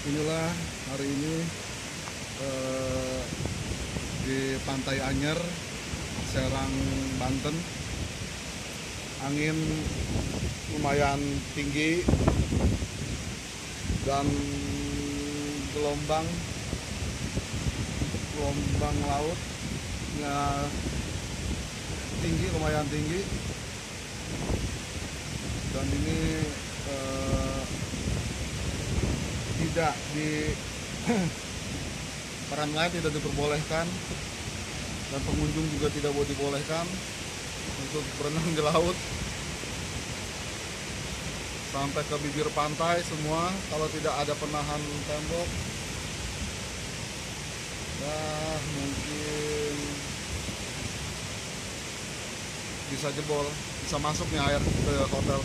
Inilah hari ini di Pantai Anyer, Serang, Banten. Angin lumayan tinggi dan gelombang lautnya tinggi, lumayan tinggi. Dan ini tidak di para nelayan tidak diperbolehkan, dan pengunjung juga tidak boleh dibolehkan untuk berenang di laut sampai ke bibir pantai semua. Kalau tidak ada penahan tembok, ya mungkin bisa jebol, bisa masuk nih air ke hotel.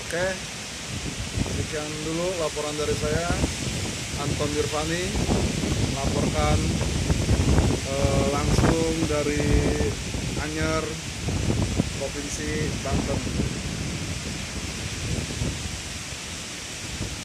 Oke, sekian dulu laporan dari saya, Anton Dirvani, melaporkan langsung dari Anyer, Provinsi Banten.